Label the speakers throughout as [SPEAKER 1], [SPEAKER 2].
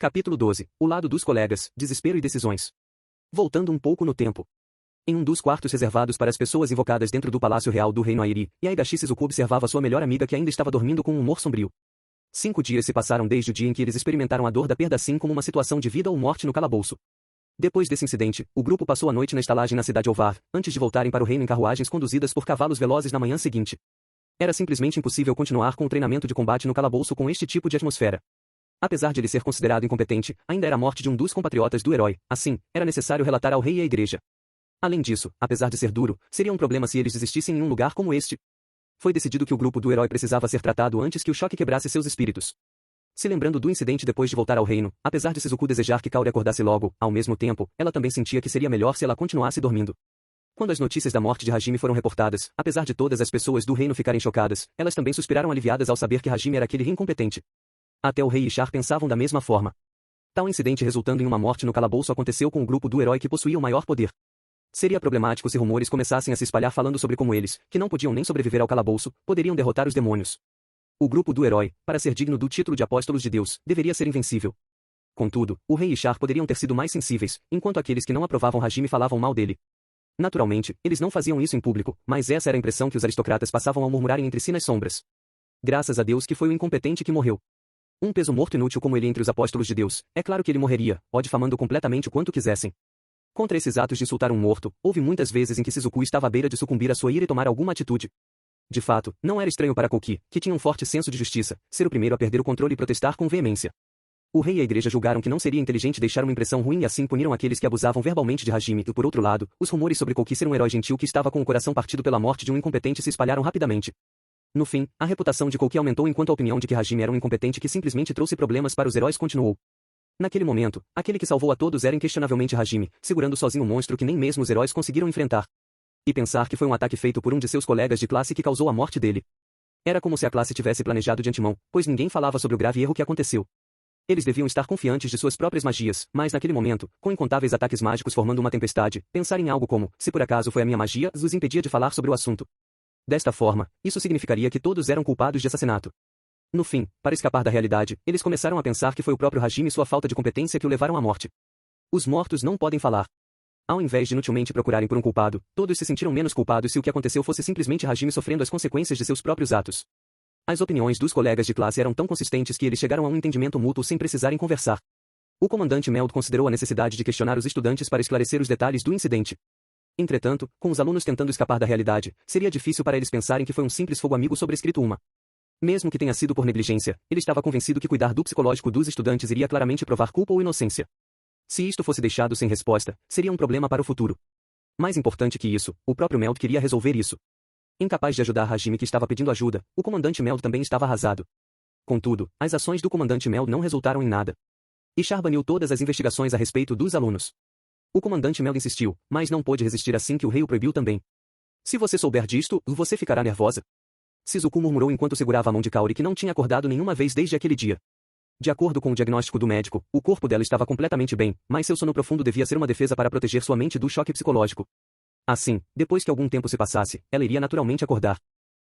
[SPEAKER 1] Capítulo 12. O lado dos colegas, desespero e decisões. Voltando um pouco no tempo. Em um dos quartos reservados para as pessoas invocadas dentro do Palácio Real do Reino Airi, Yaigashi Shizuku observava sua melhor amiga que ainda estava dormindo com um humor sombrio. 5 dias se passaram desde o dia em que eles experimentaram a dor da perda, assim como uma situação de vida ou morte no calabouço. Depois desse incidente, o grupo passou a noite na estalagem na cidade Ovar, antes de voltarem para o reino em carruagens conduzidas por cavalos velozes na manhã seguinte. Era simplesmente impossível continuar com o treinamento de combate no calabouço com este tipo de atmosfera. Apesar de ele ser considerado incompetente, ainda era a morte de um dos compatriotas do herói, assim, era necessário relatar ao rei e à igreja. Além disso, apesar de ser duro, seria um problema se eles desistissem em um lugar como este. Foi decidido que o grupo do herói precisava ser tratado antes que o choque quebrasse seus espíritos. Se lembrando do incidente depois de voltar ao reino, apesar de Shizuku desejar que Kaori acordasse logo, ao mesmo tempo, ela também sentia que seria melhor se ela continuasse dormindo. Quando as notícias da morte de Hajime foram reportadas, apesar de todas as pessoas do reino ficarem chocadas, elas também suspiraram aliviadas ao saber que Hajime era aquele rei incompetente. Até o rei e Char pensavam da mesma forma. Tal incidente resultando em uma morte no calabouço aconteceu com o grupo do herói que possuía o maior poder. Seria problemático se rumores começassem a se espalhar falando sobre como eles, que não podiam nem sobreviver ao calabouço, poderiam derrotar os demônios. O grupo do herói, para ser digno do título de apóstolos de Deus, deveria ser invencível. Contudo, o rei e Char poderiam ter sido mais sensíveis, enquanto aqueles que não aprovavam Hajime falavam mal dele. Naturalmente, eles não faziam isso em público, mas essa era a impressão que os aristocratas passavam ao murmurarem entre si nas sombras. Graças a Deus que foi o incompetente que morreu. Um peso morto inútil como ele entre os apóstolos de Deus, é claro que ele morreria, ó difamando completamente o quanto quisessem. Contra esses atos de insultar um morto, houve muitas vezes em que Shizuku estava à beira de sucumbir à sua ira e tomar alguma atitude. De fato, não era estranho para Koki, que tinha um forte senso de justiça, ser o primeiro a perder o controle e protestar com veemência. O rei e a igreja julgaram que não seria inteligente deixar uma impressão ruim e assim puniram aqueles que abusavam verbalmente de Hajime e por outro lado, os rumores sobre Koki ser um herói gentil que estava com o coração partido pela morte de um incompetente se espalharam rapidamente. No fim, a reputação de Koki aumentou enquanto a opinião de que Hajime era um incompetente que simplesmente trouxe problemas para os heróis continuou. Naquele momento, aquele que salvou a todos era inquestionavelmente Hajime, segurando sozinho um monstro que nem mesmo os heróis conseguiram enfrentar. E pensar que foi um ataque feito por um de seus colegas de classe que causou a morte dele. Era como se a classe tivesse planejado de antemão, pois ninguém falava sobre o grave erro que aconteceu. Eles deviam estar confiantes de suas próprias magias, mas naquele momento, com incontáveis ataques mágicos formando uma tempestade, pensar em algo como, se por acaso foi a minha magia, os impedia de falar sobre o assunto. Desta forma, isso significaria que todos eram culpados de assassinato. No fim, para escapar da realidade, eles começaram a pensar que foi o próprio Hajime e sua falta de competência que o levaram à morte. Os mortos não podem falar. Ao invés de inutilmente procurarem por um culpado, todos se sentiram menos culpados se o que aconteceu fosse simplesmente Hajime sofrendo as consequências de seus próprios atos. As opiniões dos colegas de classe eram tão consistentes que eles chegaram a um entendimento mútuo sem precisarem conversar. O comandante Meld considerou a necessidade de questionar os estudantes para esclarecer os detalhes do incidente. Entretanto, com os alunos tentando escapar da realidade, seria difícil para eles pensarem que foi um simples fogo amigo sobrescrito uma. Mesmo que tenha sido por negligência, ele estava convencido que cuidar do psicológico dos estudantes iria claramente provar culpa ou inocência. Se isto fosse deixado sem resposta, seria um problema para o futuro. Mais importante que isso, o próprio Meld queria resolver isso. Incapaz de ajudar Hajime que estava pedindo ajuda, o comandante Meld também estava arrasado. Contudo, as ações do comandante Meld não resultaram em nada. Ishar baniu todas as investigações a respeito dos alunos. O comandante Meld insistiu, mas não pôde resistir assim que o rei o proibiu também. Se você souber disto, você ficará nervosa. Shizuku murmurou enquanto segurava a mão de Kaori que não tinha acordado nenhuma vez desde aquele dia. De acordo com o diagnóstico do médico, o corpo dela estava completamente bem, mas seu sono profundo devia ser uma defesa para proteger sua mente do choque psicológico. Assim, depois que algum tempo se passasse, ela iria naturalmente acordar.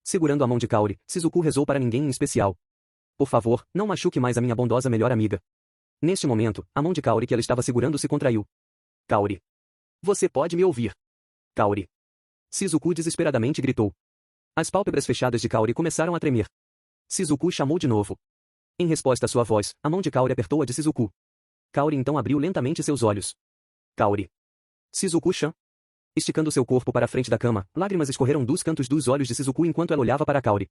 [SPEAKER 1] Segurando a mão de Kaori, Shizuku rezou para ninguém em especial. Por favor, não machuque mais a minha bondosa melhor amiga. Neste momento, a mão de Kaori que ela estava segurando se contraiu. Kaori. Você pode me ouvir. Kaori. Shizuku desesperadamente gritou. As pálpebras fechadas de Kaori começaram a tremer. Shizuku chamou de novo. Em resposta à sua voz, a mão de Kaori apertou a de Shizuku. Kaori então abriu lentamente seus olhos. Kaori. Shizuku-chan. Esticando seu corpo para a frente da cama, lágrimas escorreram dos cantos dos olhos de Shizuku enquanto ela olhava para Kaori.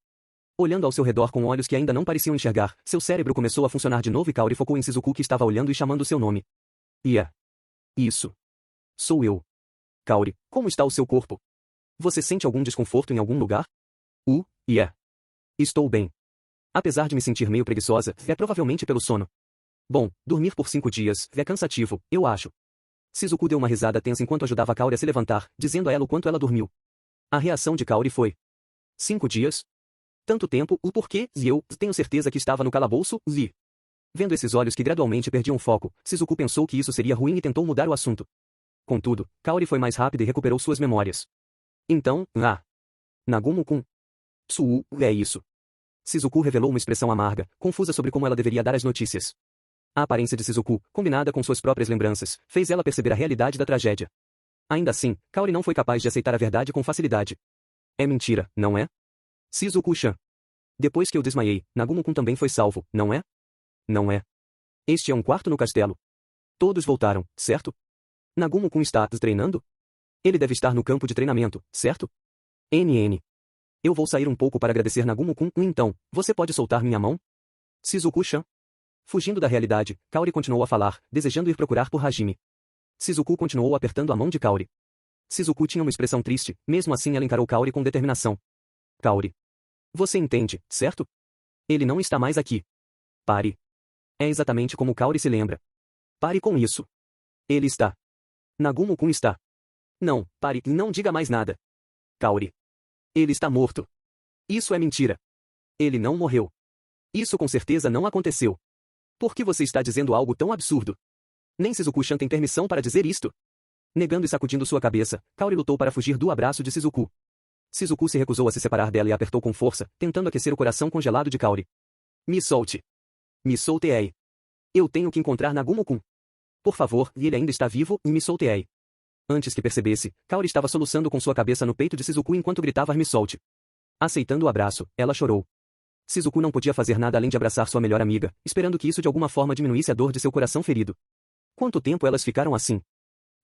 [SPEAKER 1] Olhando ao seu redor com olhos que ainda não pareciam enxergar, seu cérebro começou a funcionar de novo e Kaori focou em Shizuku que estava olhando e chamando seu nome. Isso. Sou eu. Kaori, como está o seu corpo? Você sente algum desconforto em algum lugar? Estou bem. Apesar de me sentir meio preguiçosa, é provavelmente pelo sono. Bom, dormir por 5 dias é cansativo, eu acho. Shizuku deu uma risada tensa enquanto ajudava Kaori a se levantar, dizendo a ela o quanto ela dormiu. A reação de Kaori foi: 5 dias? Tanto tempo, o porquê? E eu tenho certeza que estava no calabouço, Li. Vendo esses olhos que gradualmente perdiam foco, Shizuku pensou que isso seria ruim e tentou mudar o assunto. Contudo, Kaori foi mais rápida e recuperou suas memórias. Então, Nagumo-kun. Tsuu, é isso. Shizuku revelou uma expressão amarga, confusa sobre como ela deveria dar as notícias. A aparência de Shizuku, combinada com suas próprias lembranças, fez ela perceber a realidade da tragédia. Ainda assim, Kaori não foi capaz de aceitar a verdade com facilidade. É mentira, não é? Shizuku-chan. Depois que eu desmaiei, Nagumo-kun também foi salvo, não é? Não é. Este é um quarto no castelo. Todos voltaram, certo? Nagumo-kun está treinando? Ele deve estar no campo de treinamento, certo? NN. Eu vou sair um pouco para agradecer Nagumo-kun, então, você pode soltar minha mão? Shizuku-chan. Fugindo da realidade, Kaori continuou a falar, desejando ir procurar por Hajime. Shizuku continuou apertando a mão de Kaori. Shizuku tinha uma expressão triste, mesmo assim ela encarou Kaori com determinação. Kaori. Você entende, certo? Ele não está mais aqui. Pare. É exatamente como Kaori se lembra. Pare com isso. Ele está. Nagumo-kun está. Não, pare e não diga mais nada. Kaori. Ele está morto. Isso é mentira. Ele não morreu. Isso com certeza não aconteceu. Por que você está dizendo algo tão absurdo? Nem Shizuku-chan tem permissão para dizer isto. Negando e sacudindo sua cabeça, Kaori lutou para fugir do abraço de Shizuku. Shizuku se recusou a se separar dela e a apertou com força, tentando aquecer o coração congelado de Kaori. Me solte. Me soltei. Eu tenho que encontrar Nagumo-kun. Por favor, ele ainda está vivo, e me soltei. Antes que percebesse, Kaori estava soluçando com sua cabeça no peito de Shizuku enquanto gritava me solte. Aceitando o abraço, ela chorou. Shizuku não podia fazer nada além de abraçar sua melhor amiga, esperando que isso de alguma forma diminuísse a dor de seu coração ferido. Quanto tempo elas ficaram assim?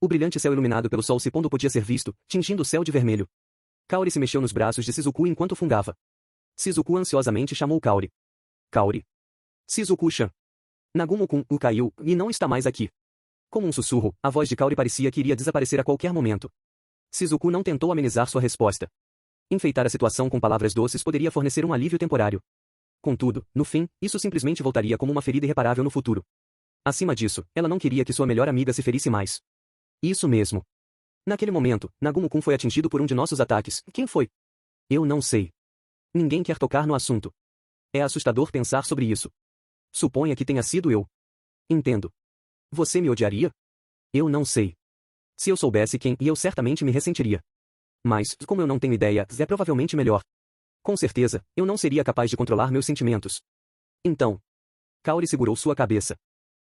[SPEAKER 1] O brilhante céu iluminado pelo sol se pondo podia ser visto, tingindo o céu de vermelho. Kaori se mexeu nos braços de Shizuku enquanto fungava. Shizuku ansiosamente chamou Kaori. Kaori. Shizuku-chan. Nagumo-kun caiu, e não está mais aqui. Como um sussurro, a voz de Kaori parecia que iria desaparecer a qualquer momento. Shizuku não tentou amenizar sua resposta. Enfeitar a situação com palavras doces poderia fornecer um alívio temporário. Contudo, no fim, isso simplesmente voltaria como uma ferida irreparável no futuro. Acima disso, ela não queria que sua melhor amiga se ferisse mais. Isso mesmo. Naquele momento, Nagumo-kun foi atingido por um de nossos ataques. Quem foi? Eu não sei. Ninguém quer tocar no assunto. É assustador pensar sobre isso. Suponha que tenha sido eu. Entendo. Você me odiaria? Eu não sei. Se eu soubesse quem, eu certamente me ressentiria. Mas, como eu não tenho ideia, é provavelmente melhor. Com certeza, eu não seria capaz de controlar meus sentimentos. Então. Kaori segurou sua cabeça.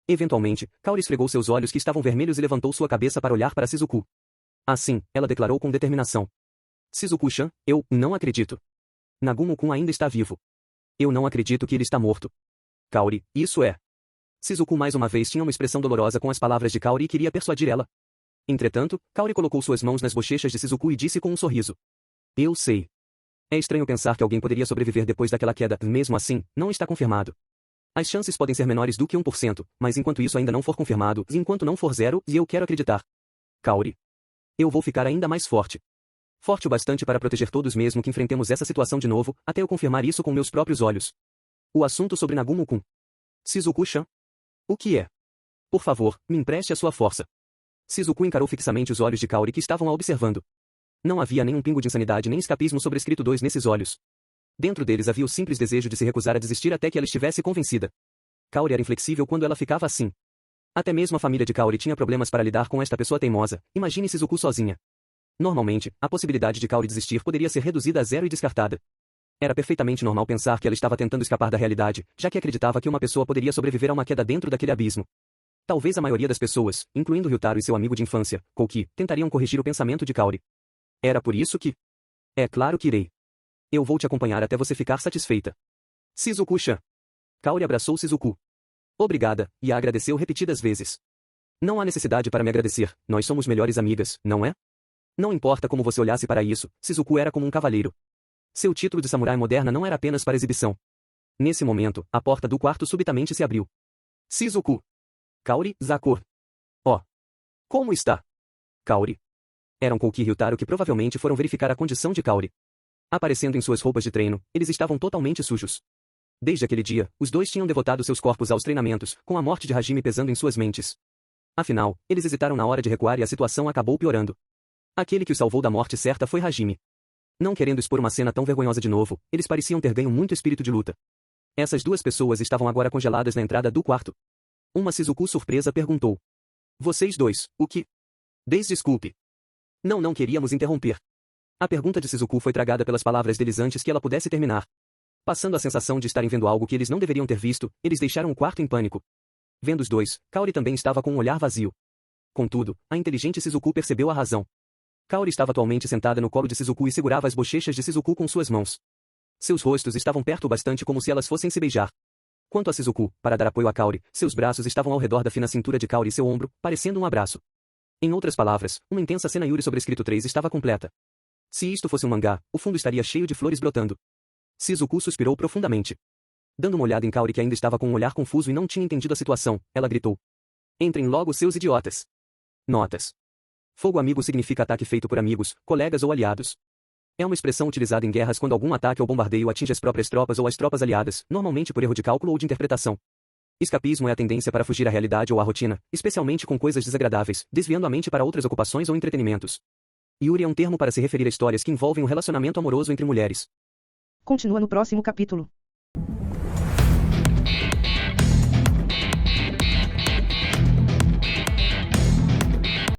[SPEAKER 1] Eventualmente, Kaori esfregou seus olhos que estavam vermelhos e levantou sua cabeça para olhar para Shizuku. Assim, ela declarou com determinação. Shizuku-chan, eu não acredito. Nagumo-kun ainda está vivo. Eu não acredito que ele está morto. Kaori, isso é. Shizuku mais uma vez tinha uma expressão dolorosa com as palavras de Kaori e queria persuadir ela. Entretanto, Kaori colocou suas mãos nas bochechas de Shizuku e disse com um sorriso. Eu sei. É estranho pensar que alguém poderia sobreviver depois daquela queda, mesmo assim, não está confirmado. As chances podem ser menores do que 1%, mas enquanto isso ainda não for confirmado, e enquanto não for 0, e eu quero acreditar. Kaori. Eu vou ficar ainda mais forte. Forte o bastante para proteger todos mesmo que enfrentemos essa situação de novo, até eu confirmar isso com meus próprios olhos. O assunto sobre Nagumo-kun. Shizuku-chan. O que é? Por favor, me empreste a sua força. Shizuku encarou fixamente os olhos de Kaori que estavam a observando. Não havia nenhum pingo de insanidade nem escapismo sobrescrito nesses olhos. Dentro deles havia o simples desejo de se recusar a desistir até que ela estivesse convencida. Kaori era inflexível quando ela ficava assim. Até mesmo a família de Kaori tinha problemas para lidar com esta pessoa teimosa, imagine Shizuku sozinha. Normalmente, a possibilidade de Kaori desistir poderia ser reduzida a 0 e descartada. Era perfeitamente normal pensar que ela estava tentando escapar da realidade, já que acreditava que uma pessoa poderia sobreviver a uma queda dentro daquele abismo. Talvez a maioria das pessoas, incluindo Ryutaro e seu amigo de infância, Kouki, tentariam corrigir o pensamento de Kaori. Era por isso que... É claro que irei. Eu vou te acompanhar até você ficar satisfeita. Shizuku-chan. Kaori abraçou Shizuku. Obrigada, e a agradeceu repetidas vezes. Não há necessidade para me agradecer, nós somos melhores amigas, não é? Não importa como você olhasse para isso, Shizuku era como um cavaleiro. Seu título de samurai moderna não era apenas para exibição. Nesse momento, a porta do quarto subitamente se abriu. Shizuku. Kaori, Zakor. Oh. Como está? Kaori. Eram Kouki e Ryutaro que provavelmente foram verificar a condição de Kaori. Aparecendo em suas roupas de treino, eles estavam totalmente sujos. Desde aquele dia, os dois tinham devotado seus corpos aos treinamentos, com a morte de Hajime pesando em suas mentes. Afinal, eles hesitaram na hora de recuar e a situação acabou piorando. Aquele que os salvou da morte certa foi Hajime. Não querendo expor uma cena tão vergonhosa de novo, eles pareciam ter ganho muito espírito de luta. Essas duas pessoas estavam agora congeladas na entrada do quarto. Uma Shizuku surpresa perguntou. Vocês dois, o que? Desculpe. Não queríamos interromper. A pergunta de Shizuku foi tragada pelas palavras deles antes que ela pudesse terminar. Passando a sensação de estarem vendo algo que eles não deveriam ter visto, eles deixaram o quarto em pânico. Vendo os dois, Kaori também estava com um olhar vazio. Contudo, a inteligente Shizuku percebeu a razão. Kaori estava atualmente sentada no colo de Shizuku e segurava as bochechas de Shizuku com suas mãos. Seus rostos estavam perto o bastante como se elas fossem se beijar. Quanto a Shizuku, para dar apoio a Kaori, seus braços estavam ao redor da fina cintura de Kaori e seu ombro, parecendo um abraço. Em outras palavras, uma intensa cena Yuri sobrescrito 3 estava completa. Se isto fosse um mangá, o fundo estaria cheio de flores brotando. Shizuku suspirou profundamente. Dando uma olhada em Kaori que ainda estava com um olhar confuso e não tinha entendido a situação, ela gritou. Entrem logo seus idiotas. Notas. Fogo amigo significa ataque feito por amigos, colegas ou aliados. É uma expressão utilizada em guerras quando algum ataque ou bombardeio atinge as próprias tropas ou as tropas aliadas, normalmente por erro de cálculo ou de interpretação. Escapismo é a tendência para fugir à realidade ou à rotina, especialmente com coisas desagradáveis, desviando a mente para outras ocupações ou entretenimentos. Yuri é um termo para se referir a histórias que envolvem um relacionamento amoroso entre mulheres.
[SPEAKER 2] Continua no próximo capítulo.